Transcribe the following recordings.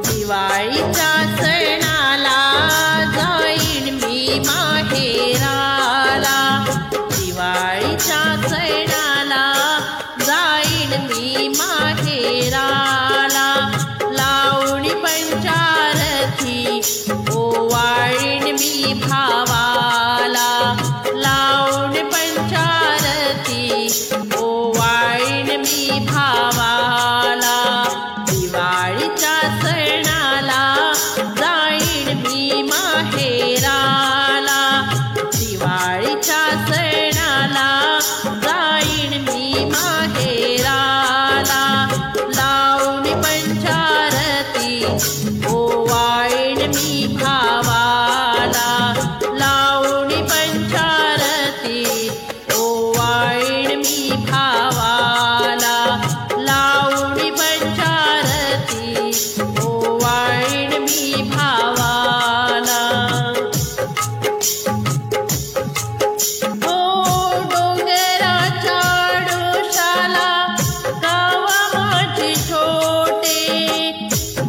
दिवाळीच्या सणाला जाईन मी माहेराला, दिवाळीच्या सणाला जाईन मी माहेराला, लावणी पंचारती ओवाळीन मी भावाला, लावणी पंचारती ओवाळीन मी भावाला, दिवाळीच्या सणाला जाईन मी माहेराला, दिवाळीच्या सणाला जाईन मी माहेराला, लावणी पंचारती ओवाळीन मी भावाला, लावणी पंचारती ओवाळीन मी भावाला, लावणी पंचारती ओवाळीन मी भावाला। ओ डोंगराच्या डोशाला गाव माझे छोटे,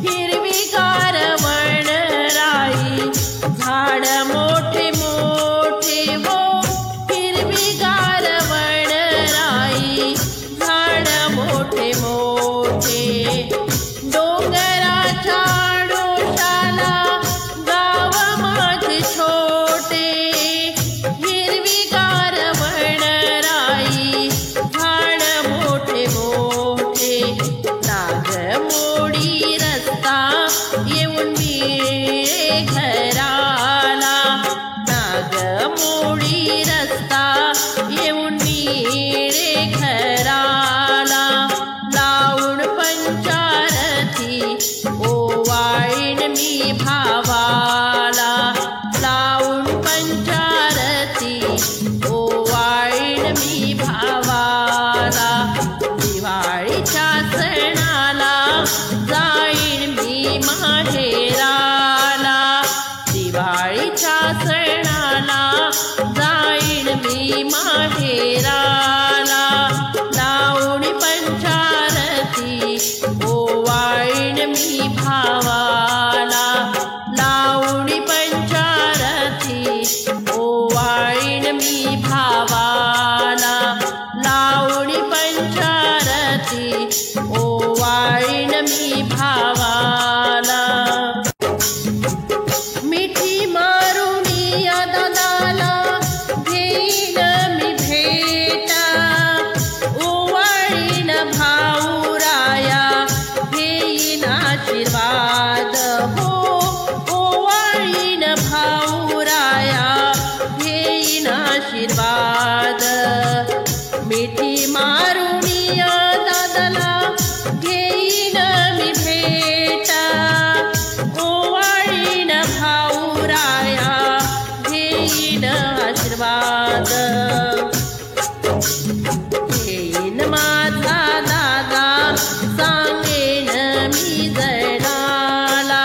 हिरवीगार वनराई झाड मोठे मोठे, वो हिरवीगार वनराई झाड मोठे मोठे, डोंगराच्या डोशाला गाव माझे छोटे, हिरवीगार वनराई झाड मोठे मोठे, नागमोडी रस्ता येऊन मिळे घराला, नागमोडी रस्ता येऊन मिळे घराला, लावून पंचारती ओवाळीन मी भावाला, लावून पंचारती ओवाळीन मी भावाला, दिवाळीच्या सणाला जाईन मी माहेराला, दिवाळीच्या सणाला जाईन मी माहेराला, लावणी पंचारती ओवाळीन मी भावाला, लावणी पंचारती ओवाळीन मी भावाला, लावणी पंचारती ओवाळीन मी भावाला। मिठी मारुनी या दादाला घेईन मी भेटा, ओवाळीन भाऊराया घेईन आशीर्वाद, हो ओवाळीन भाऊराया घेईन आशीर्वाद, मिठी मारुनी या दादाला घेईन मी भेटा, ओवाळीन भाऊराया घेईन आशीर्वाद, घेईन माझा दादा सांगेन मी जनाला,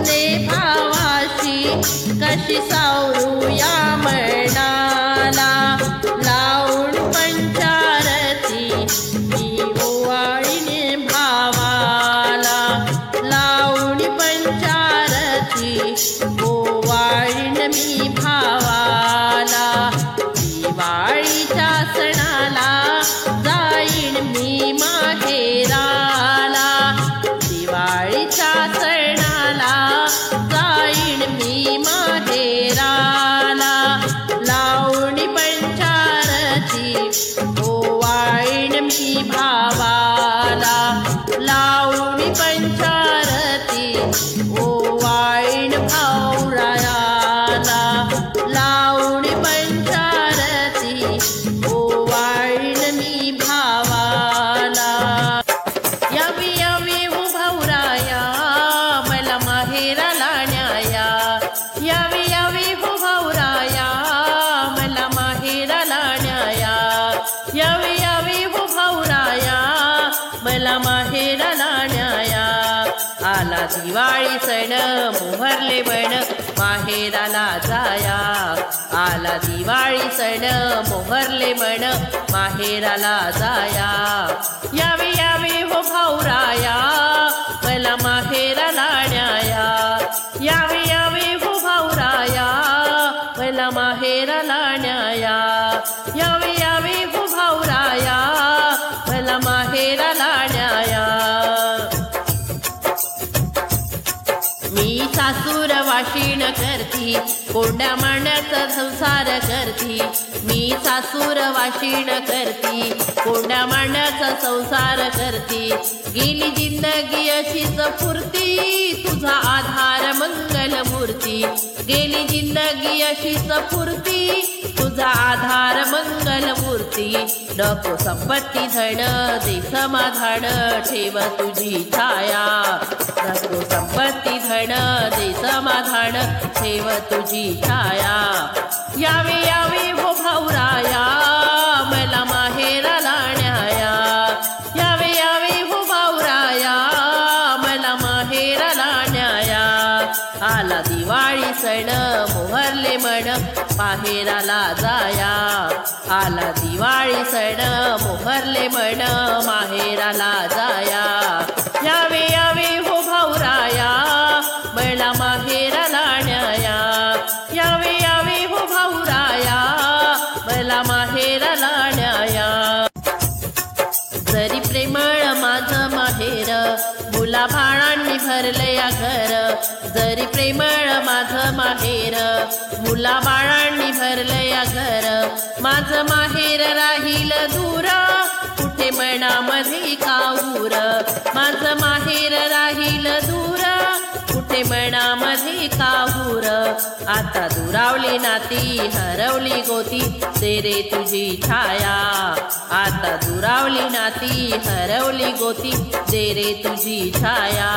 दे भावाशी कशी सावरूया मनाला लावून पंचारती मी ओवाळीने भावाला लावून पंचारती ओवाळीन मी भावाला दिवाळीच्या सणाला जाईन मी माहेराला दिवाळीच्या सणाला जाईन मी माहेराला लावून पंचारती ओवाळीन मी भावाला लावून पंचारती ओवाळीन भाऊरायाला लावून पंचारती ओवाळीन मी भावाला यावी यावी हो भाऊराया मला माहेराला न्याया यावी यावी हो भाऊराया मला माहेराला न्याया यावी यावी हो भाऊराया मला माहेराला न्याया आला दिवाळी सण मोहरले बण माहेराला जाया आला दिवाळी सण मोहरले बण माहेराला जाया यावी यावी हो भाऊराया मला माहेराला न्याया यावी यावी हो भाऊराया मला माहेराला न्याया यावी यावी हो भाऊराया मला माहेराला न्याया मी सासूर वाशीण करती कोंड्या मांड्याचा संसार करती मी सासूर वाशीण करती कोंड्या मांड्याचा संसार करती गेली जिंदगी अशीच फुरती तुझा आधार मंगल मूर्ती गेली जिंदगी अशीच फुरती तुझा आधार मंगल मूर्ती नको संपत्ती धन दे समाधान ठेव तुझी छाया नको संपत्ती धन दे समाधान ठेव तुझी छाया यावे यावे हो भाऊराया मला माहेराला न्याया यावे यावे हो भाऊराया मला माहेराला न्याया आला दिवाळी सण मोहरले मन माहेराला जाया आला दिवाळी सण मोहरले मन माहेराला जाया यावे यावे हो भाऊराया मला माहेराला न्याया यावे यावे हो भाऊराया मला माहेराला न्याया जरी प्रेमळ माझं माहेर मुलाबाळांनी भरले या घर जरी प्रेमळ माझं माहेर मुलाबाळांनी भरले या घर माझं माहेर राहील दूर कुठे मनामध्ये काऊर माझं माहेर राहील दूर कुठे मनामध्ये काहूर आता दुरावली नाती हरवली गोती दे रे तुझी छाया आता दुरावली नाती हरवली गोती दे रे तुझी छाया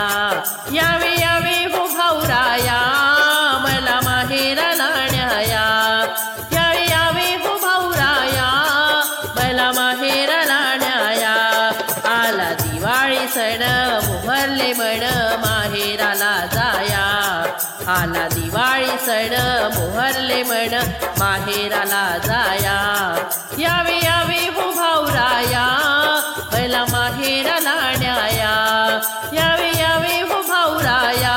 यावे यावे हो भाऊराया मला माहेराला न्याया यावे यावे हो भाऊराया मला माहेराला न्याया आला दिवाळी सण मोहरले मन माहेराला जाया आला दिवाळी सण मोहरले मन माहेराला जाया यावे यावे हो भाऊराया मला माहेराला न्याया यावे यावे हो भाऊराया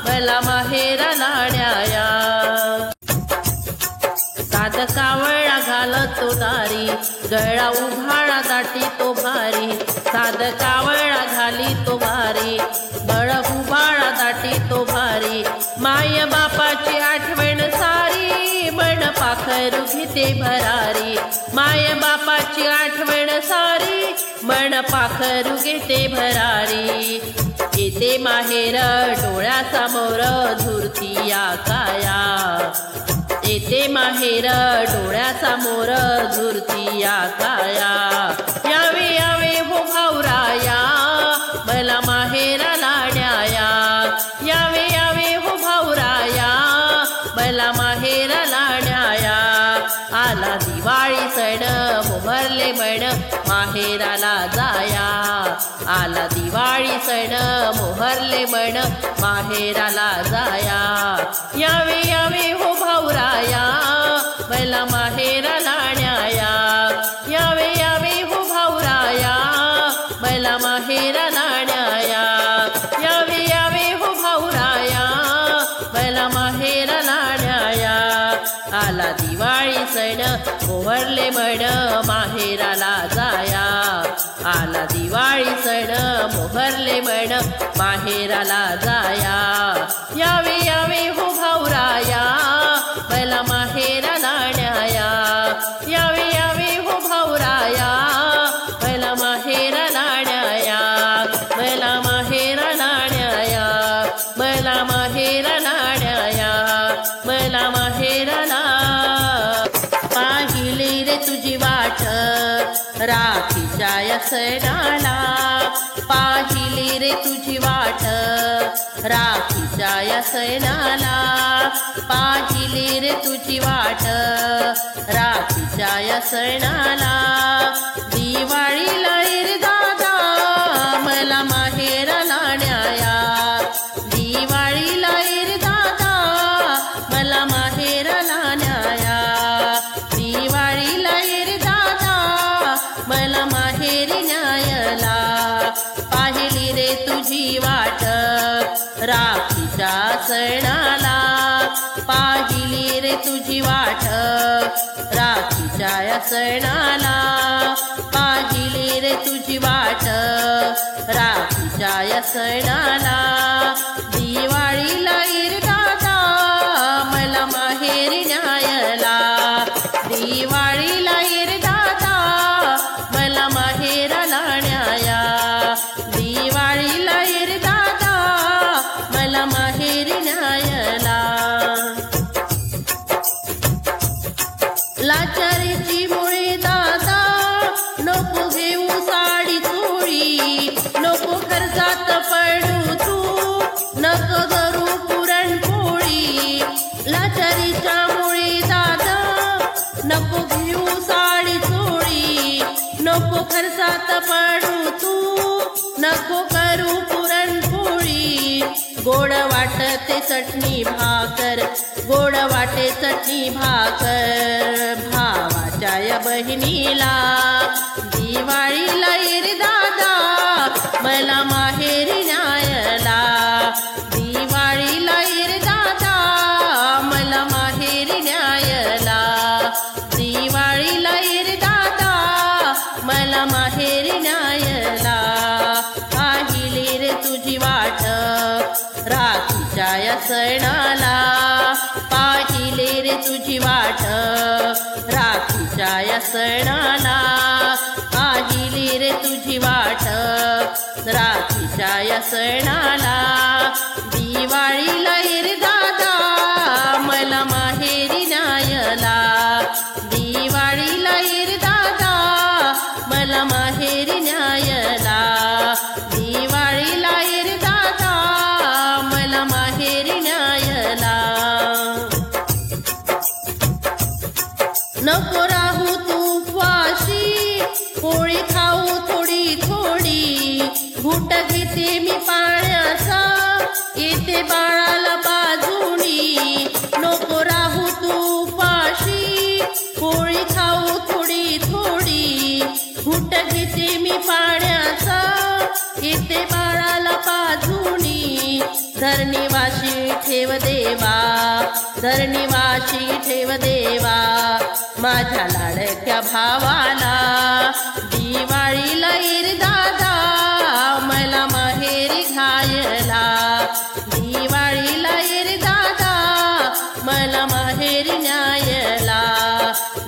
मला माहेराला न्याया साध कावळा घालतो दारी गळा उभाळा दाटी तो भारी साध कावळा घाली तो भारी बळ उभाळा दाटी तो भारी माय बापाची आठवण सारी मन पाखरू घेते भरारी माय बापाची आठवण सारी मन पाखरू घेते भरारी येते माहेर डोळ्यासमोर धुरती या काया येते माहेर डोळ्यासमोर झुरती या काया यावे यावे हो भाऊराया मला माहेराला न्याया यावे यावे हो भाऊराया मला माहेराला न्याया आला दिवाळी सण मोहरले मन माहेराला जाया आला दिवाळी सण मोहरले मन माहेराला जाया यावे यावे हो भाऊराया मला माहेराला न्याया यावे यावे हो भाऊराया मला माहेराला न्याया यावे यावे हो भाऊराया मला माहेराला न्याया आला दिवाळी सण मोहरले मन माहेराला जाया आला दिवाळी सण मोहरले मन माहेराला जाया यावे यावे हो भाऊराया मला माहेराला न्याया यावे यावे हो भाऊराया मला माहेराला न्याया मला माहेराला न्याया मला माहेराला न्याया मला माहेराला पाहिली रे तुझी वाट राखीच्या या सणाला पाहिली रे तुझी वाट राखीच्या या सणाला पाहिली रे तुझी वाट राखीच्या या सणाला दिवाळीला रे दादा मला माहेराला न्याया दिवाळीला रे दादा मला माहेराला न्याया दिवाळीला रे दादा मला माहेरी न्यायला पाहिली रे तुझी वाट राखीच्या सणाला पाहिली रे तुझी वाट राखीच्या या सणाला पाहिली रे तुझी वाट राखीच्या या सणाला दिवाळीला रे दादा मला माहेरी न्यायला दिवाळीला रे दादा मला माहेराला न्याया दिवाळीला रे दादा मला माहेरी न्यायला लाचारीची मुळे दादा नको घेऊ साडी चोळी नको खर्चात पडू तू नको करू पुरणपोळी लाचारीच्या मुळे दादा नको घेऊ साडी चोळी नको खर्चात पडू तू नको करू पुरणपोळी गोड वाटते चटणी भाकर गोड वाटे चटणी भाकर भावाच्या या बहिणीला दिवाळीला रे दादा मला माहेरी न्यायला दिवाळीला रे दादा मला माहेरी न्यायला दिवाळीला रे दादा मला माहेरी न्यायला पाहिली रे तुझी वाट राखीच्या या सणाला पाहिली रे तुझी वाट राखीच्या या सणाला पाहिली रे तुझी वाट राखीच्या या सणाला दिवाळीला रे दादा मला माहेरी न्यायला दिवाळीला रे दादा मला माहेरी न्यायला दिवाळीला रे दादा मला माहेरी न्यायला नको राहू तू उपवाशी पोळी खाऊ थोडी थोडी घुट घेते मी पाण्याचा येते बाळाला बाजूनी नको राहू तू उपाशी पोळी खाऊ थोडी थोडी घुट घेते मी पाण्याचा येते बाळाला बाजूनी धरणीवाशी ठेव देवा धरणीवाशी ठेव देवा माझ्या लाडक्या भावाला दिवाळीला रे दादा मला माहेरी घायला दिवाळीला रे दादा मला माहेरी न्यायला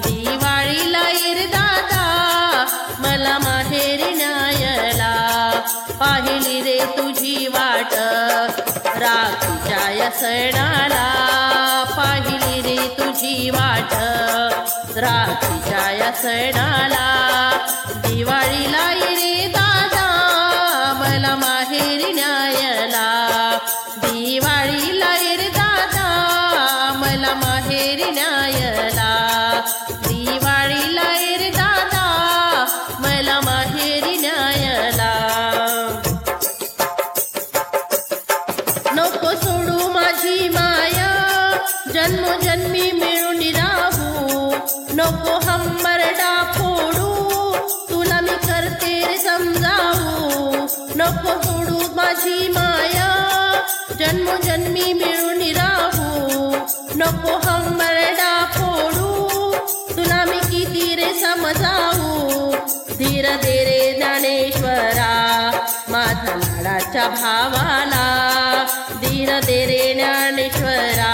दिवाळीला रे दादा मला माहेरी न्यायला पाहिली रे तुझी वाट राखीच्या या सणाला पाहिली रे तुझी वाट राखीच्या या सणाला दिवाळीला रे दादा मला माहेरी न्यायला दिवाळीला रे दादा मला माहेरी न्यायला दिवाळीला रे दादा मला माहेरी न्यायला जन्मोजन्मी मिळून राहू नको हंबरडा फोडू तुला मी करते रे समजावू नको सोडू माझी माया जन्मोजन्मी मिळून राहू नको हंबरडा फोडू तुला मी किती रे समजावू धीर दे रे ज्ञानेश्वरा माझ्या लाडाच्या भावाला धीर दे रे ज्ञानेश्वरा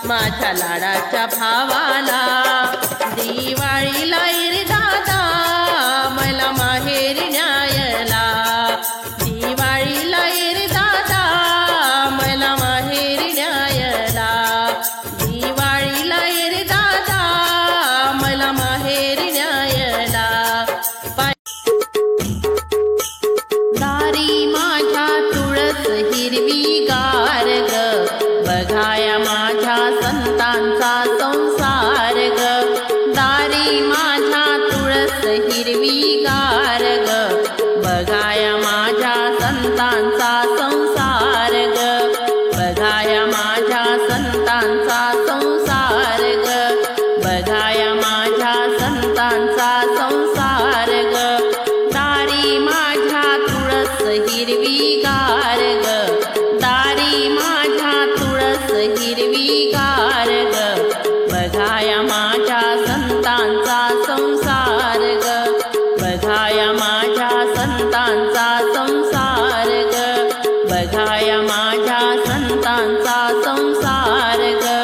माझ्या लाडाच्या भावाला दिवाळीला रे दादा मला माहेरी न्यायला दिवाळीला रे दादा मला माहेरी न्यायला दिवाळीला रे दादा मला माहेरी न्यायला दारी माझ्या तुळस हिरवीगार ग बघाया माझ्या संतांचा संसार ग दारी माझ्या तुळस हिरवीगार ग बघाया माझ्या संतांचा संसार ग बघाया माझ्या संतांचा संसार ग बघाया माझ्या संतांचा संसार ग दारी माझ्या तुळस हिरवीगार ग दारी माझ्या तुळस हिरवीगार ग बघाया माझ्या संतांचा संसार ग बघाया माझ्या संतांचा संसार ग बघाया माझ्या संतांचा संसार ग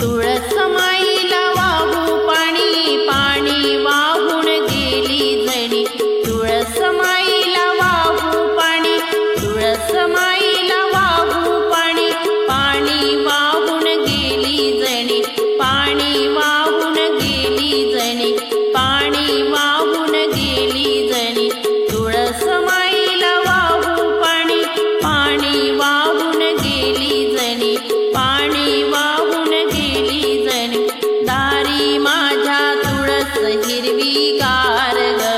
तुळस माईला वाहू पाणी पाणी वाहून गेली जणी तुळस माईला वाहू पाणी तुळस माईला वाहू पाणी पाणी वाहून गेली जणी पाणी वाहून गेली जणी पाणी वाहून गेली जणी तुळस माईला वाहू पाणी पाणी वाहून गेली जणी पाणी वाहून गेली जणी दारी माझ्या तुळस हिरवीगार ग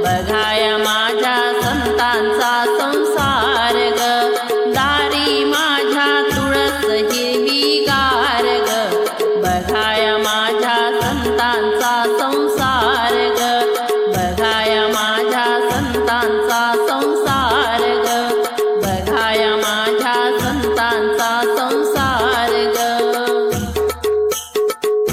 बघाया माझ्या संतांचा संसार ग दारी माझ्या तुळस हिरवीगार ग बघाया माझ्या संतांचा संसार ग बघाया माझ्या संतांचा संसार ग बघाया माझ्या संतांचा संसार ग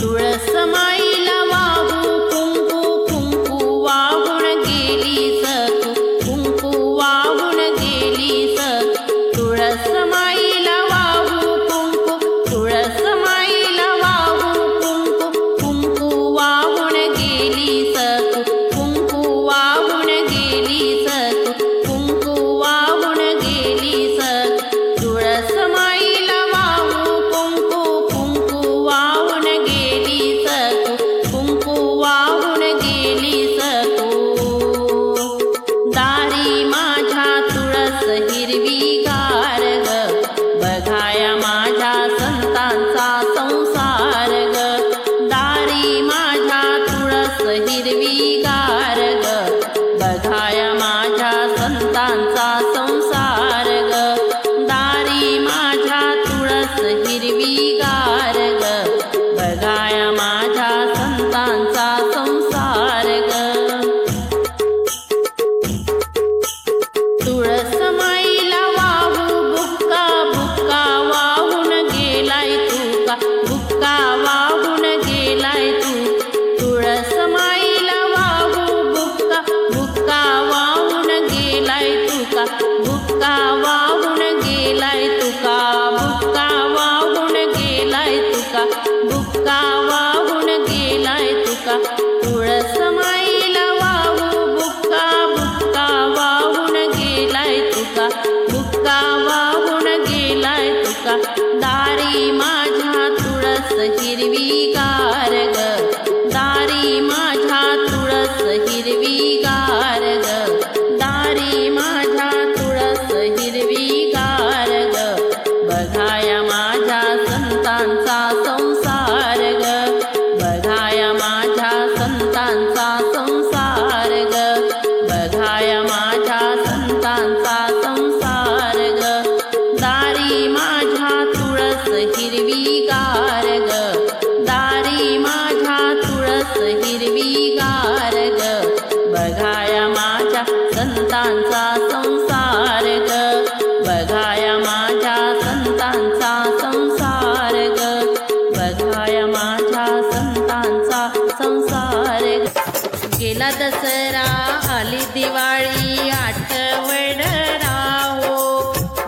तुळस माईला वाहू कुंकू कुंकू वाहून गेली सकू कुंकू वाहून गेली सकू तुळस माईला वाहू कुंकू तुळस माईला वाहू कुंकू कुंकू वाहून गेली सकू कुंकू वाहून गेली सकू कुंकू वाहून गेली सकू तुळस माईला वाहू कुंकू कुंकू वाहून गेली सकू कुंकू वाहून गेली सकू दारी माझ्या तुळस हिरवीगार ग बघाया माझ्या संतांचा संसार ग दारी माझ्या तुळस हिरवीगार ग बघाया माझ्या संतांचा संसार ग दारी माझ्या तुळस हिरवीगार ग बघाया माझ्या संतांचा संसार ग तुळस माईला वाहू बुक्का बुक्का वाहून गेलाय तुका बुक्का वाहून गेलाय तू तुळस माईला वाहू बुक्का बुक्का वाहून गेलाय तुका बुक्का वाहून गेलाय तुका बुक्का वाहून गेलाय तुका बुक्का वाहून गेलाय तुका तुळस माईला वाहू बुक्का बुक्का वाहून गेलाय तुका बुक्का वाहून गेलाय तुका दारी माझ्या तुळस हिरवीगार ग दारी माझ्या तुळस हिरवीगार ग दारी माझ्या तुळस हिरवीगार ग बघाया माझ्या संतांचा संसार ग बघाया माझ्या संतांचा संसार ग बघाया माझ्या संतांचा संसार ग दारी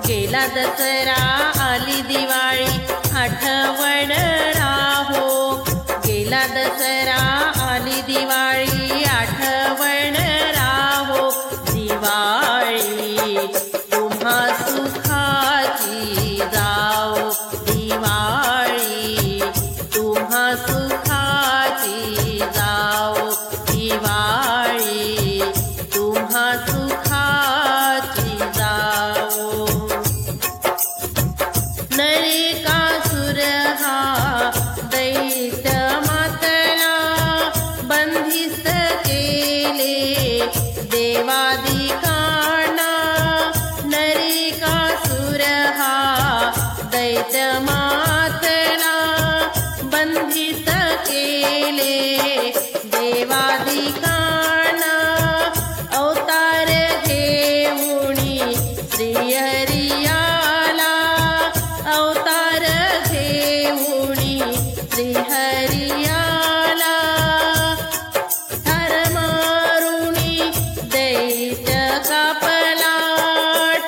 गेला दसरा आली दिवाळी आठवण राहो. गेला दसरा आली दिवाळी आठवण राहो. दिवाळी तुम्हा सुखाची जाओ. दिवाळी तुम्हा सुखाची जाओ. दिवाळी तुम्हा सुखाची जाओ. नरकासुर हा दैत्य मातला बंदिस्त केले देवादिकांना. नरकासुर हा दैत्य मातला बंदिस्त केले देवादिकांना. अवतार घेऊनी श्रीहरी आला. अवतार घेऊनी श्रीहरी आला. ठार मारुनी दैत्य कापला.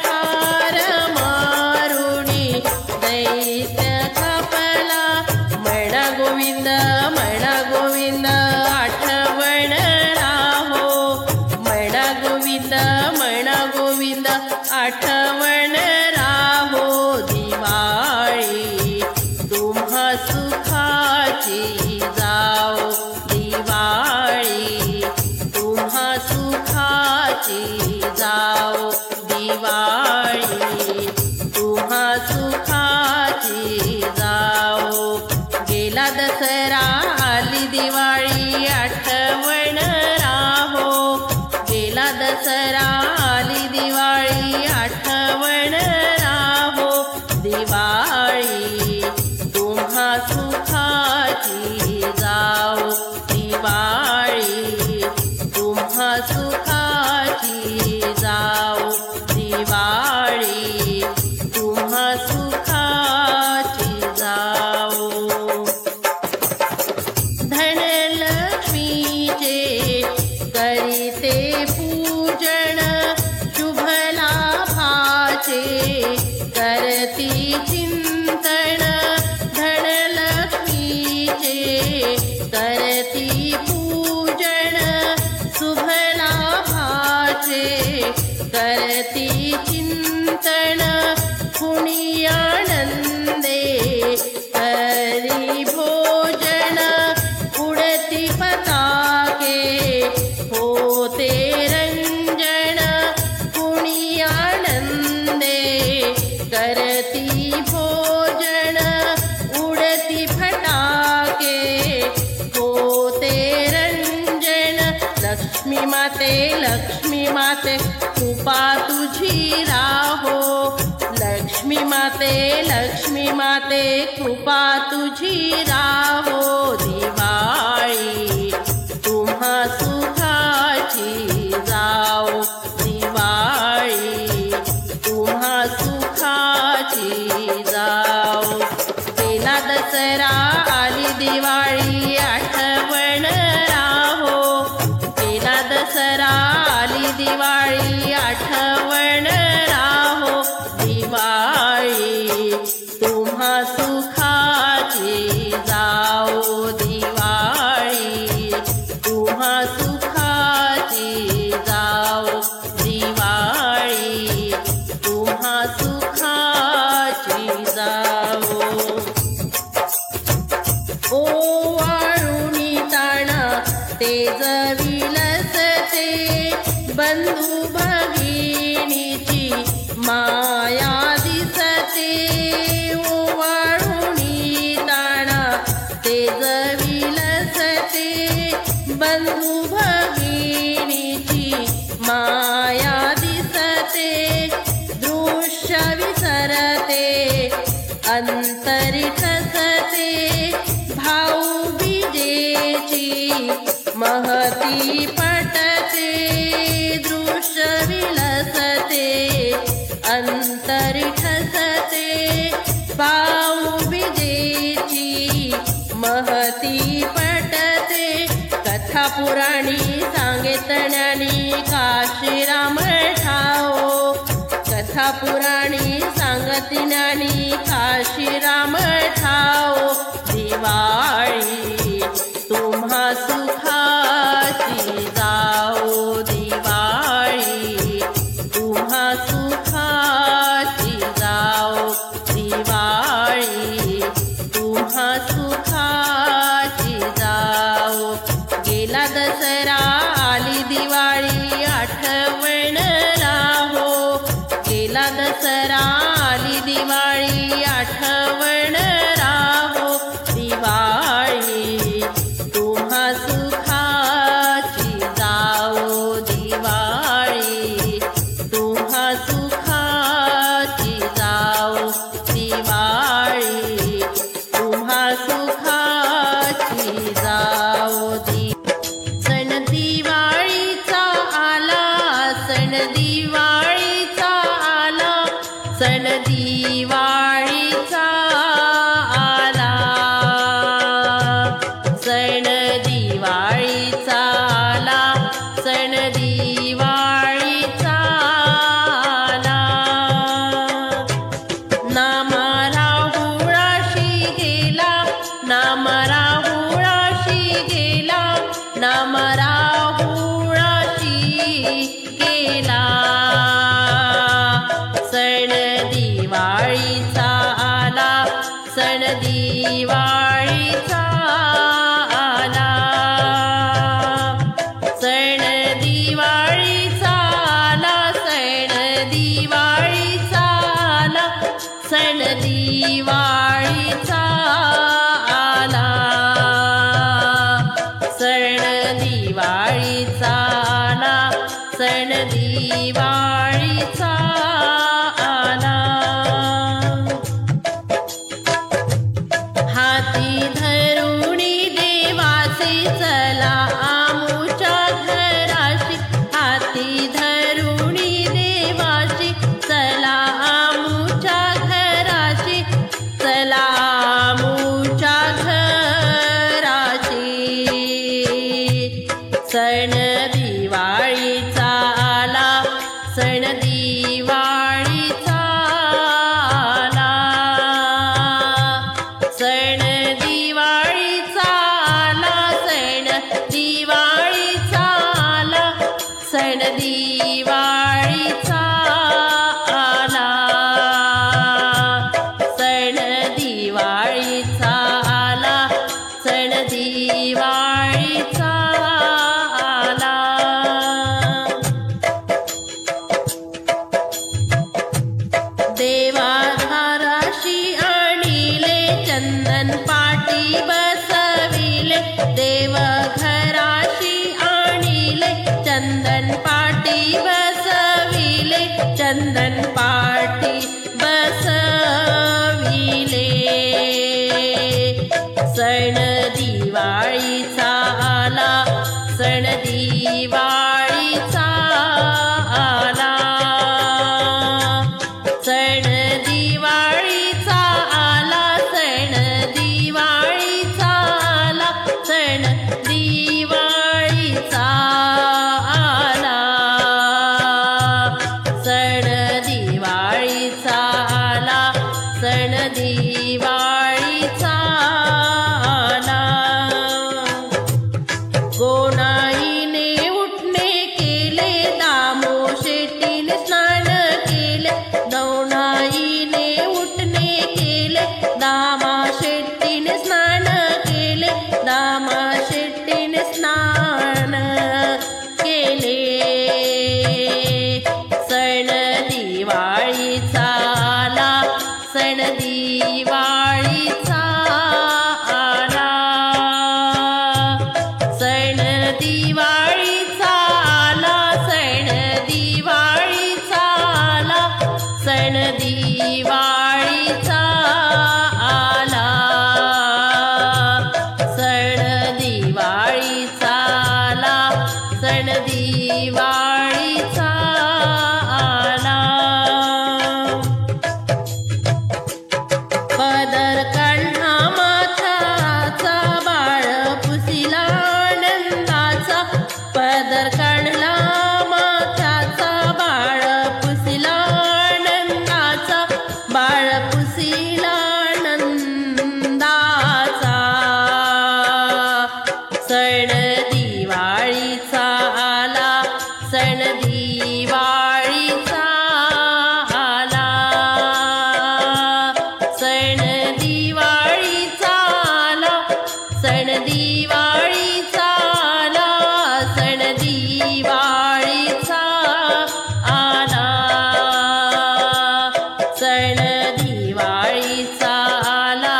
ठार मारुनी दैत्य कापला. म्हणा गोविंद म्हणा गोविंद आठवण राहो. म्हणा गोविंद म्हणा गोविंद आठवण राहो. दिवाळी तुम्हा सुखाची जाओ. दिवाळी तुम्हा सुखाची जाओ. दिवाळी तुम्हा सुखाची जाओ. गेला दसरा आली दिवाळी आठवण राहो. गेला दसरा आली दिवाळी आठवण राहो. दिवाळी तुम्हा सुखाची जाओ. दिवाळी तुम्हा सुखाची जाओ. दिवाळी तुम्हा सुखाची जाओ. धनलक्ष्मीचे करीते पूजन शुभ लाभाचे करती चिंतन. धनलक्ष्मीचे करती पूजन शुभ लाभाचे करती चिंतन. कुणी आनंदे करी भोजन उडती पताके होते रंजन. कुणी आनंदे करती भोजन उडती फटाके होते रंजन. लक्ष्मी माते कृपा तुझी राहो. लक्ष्मी माते कृपा तुझी राहो. दिवाळी तुम्हा सुखाची जाओ. दिवाळी तुम्हा सुखाची जाओ. गेला दसरा आली दिवाळी आठवण राहो. गेला दसरा आली दिवाळी आठवण राहो. दिवाळी तुम्हा सुखाची जाओ. दिवाळी तुम्हा सुखाची जाओ. दिवाळी तुम्हा सुखाची जाओ. ओवाळुनी ताणा तेज विलसते बंधू भगिनीची माया दिसते. ओवाळुनी ताणा तेज विलसते बंधू भगिनीची माया दिसते. दृश्य विसरते अंतरी ठसते. भाऊ बीजेची महती पटते. दृश्य विलसते अंतरी ठसते. भाऊ बीजेची महती पटते. कथा पुराणी सांगितण्यानी काशीराम ठाओ. कथा पुराणी आली दिवाळी आठवण राहो दिवाळी तुम्हा सुखाची जाओ दिवाळी तुम्हा सुखाची जाओ दिवाळी तुम्हा सुखाची जाओ सण दिवाळीचा आला सण दिवाळीचा आला सण दिवाळीचा आला सण दिवाळीचा आला सण दिवाळीचा आला नामा राहुळाशी गेला नामा राहुळाशी गेला नामा राहुळाशी गेला सण दिवाळीचा आला सण दिवाळीचा आला सण दिवाळीचा आला सण दिवाळीचा आला सण दिवाळीचा आला सण दिवाळीचा आला सण दिवाळीचा आला हाती धरुणी देवाचे चला आमुच्या घराशी हाती धरुणी देवाशी चला आमुच्या घराशी चला आमुच्या घराशी सण दिवाळीचा आला सण दिवाळीचा आला सण दिवाळीचा आला सण दिवाळीचा आला सण दिवाळीचा आला सण दिवाळीचा आला सण दिवाळीचा आला देवा घराशी आणिले चंदन पाटी बसविले देव घराशी आणिले चंदन पाटी बसविले चंदन पाटी बसविले सण दिवाळीचा आला सण दिवाळीचा आला सण दिवाळीचा आला सण दिवाळीचा आला सण दिवाळीचा आला सण दिवाळीचा आला सण दिवाळीचा आला गोनाईने उठणे केले दामो शेट्टीने स्नान केले गौनाईने उठणे केले दामा शेट्टीने स्नान केले दामा शेट्टीने स्नान केले सण दिवाळीचा आला सण दिवाळीचा आला सण दिवाळीचा आला सण दिवाळीचा आला सण दिवाळीचा आला सण दिवाळीचा आला सण दिवाळीचा आला पदर काढला माथ्याचा बाळ पुसिला आनंदाचा पदर काढला माथ्याचा बाळ पुसिला आनंदाचा बाळ सण दिवाळीचा आला,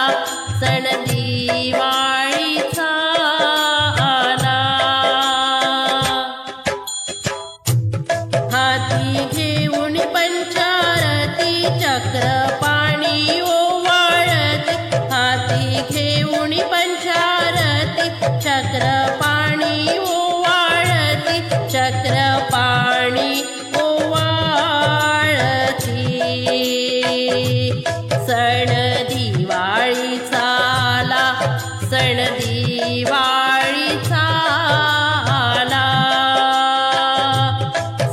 सण दिवाळीचा आला. हाती घेऊन पंचारती चक्रपाणी ओवाळते, हाती घेऊन पंचारती चक्रपाणी ओवाळते, चक्रपाणी सण दिवाळीचा आला, सण दिवाळीचा आला,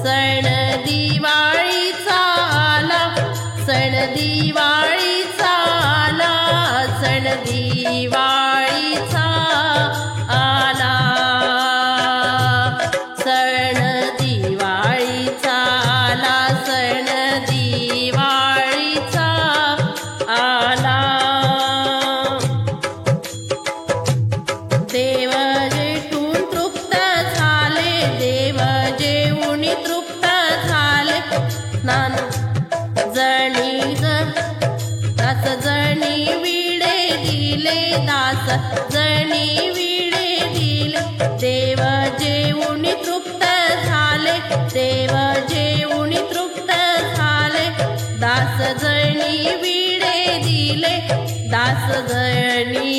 सण दिवाळीचा आला, सण दिवाळीचा आला, सण दिवाळीचा आला, सण दिवाळीचा आला, सण दिवाळीचा आला. देव जेठून तृप्त झाले, देव जेवून तृप्त झाले, स्नान जणी दास जणी विडे दिले, दास जणी विडे दिले, देव जेवून तृप्त झाले, देव जेवून तृप्त झाले, दास जणी विडे दिले, दास जणी